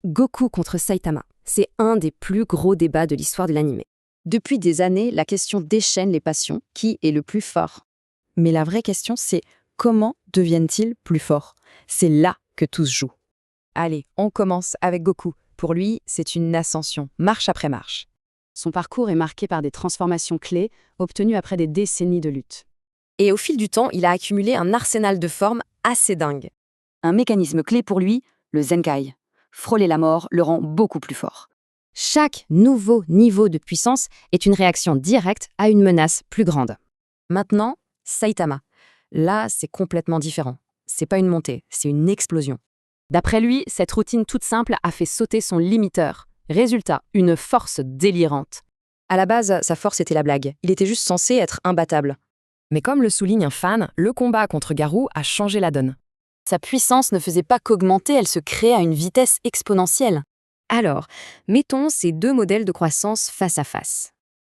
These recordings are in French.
Goku contre Saitama, c'est un des plus gros débats de l'histoire de l'anime. Depuis des années, la question déchaîne les passions. Qui est le plus fort? Mais la vraie question, c'est comment deviennent-ils plus forts? C'est là que tout se joue. Allez, on commence avec Goku. Pour lui, c'est une ascension, marche après marche. Son parcours est marqué par des transformations clés obtenues après des décennies de lutte. Et au fil du temps, il a accumulé un arsenal de formes assez dingue. Un mécanisme clé pour lui, le Zenkai. Frôler la mort le rend beaucoup plus fort. Chaque nouveau niveau de puissance est une réaction directe à une menace plus grande. Maintenant, Saitama. Là, c'est complètement différent. C'est pas une montée, c'est une explosion. D'après lui, cette routine toute simple a fait sauter son limiteur. Résultat, une force délirante. À la base, sa force était la blague. Il était juste censé être imbattable. Mais comme le souligne un fan, le combat contre Garou a changé la donne. Sa puissance ne faisait pas qu'augmenter, elle se créait à une vitesse exponentielle. Alors, mettons ces deux modèles de croissance face à face.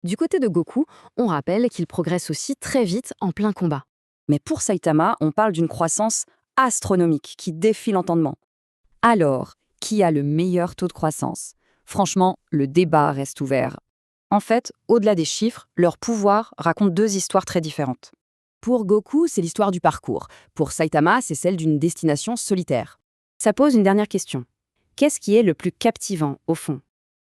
Du côté de Goku, on rappelle qu'il progresse aussi très vite en plein combat. Mais pour Saitama, on parle d'une croissance astronomique qui défie l'entendement. Alors, qui a le meilleur taux de croissance? Franchement, le débat reste ouvert. En fait, au-delà des chiffres, leur pouvoir raconte deux histoires très différentes. Pour Goku, c'est l'histoire du parcours. Pour Saitama, c'est celle d'une destination solitaire. Ça pose une dernière question. Qu'est-ce qui est le plus captivant, au fond?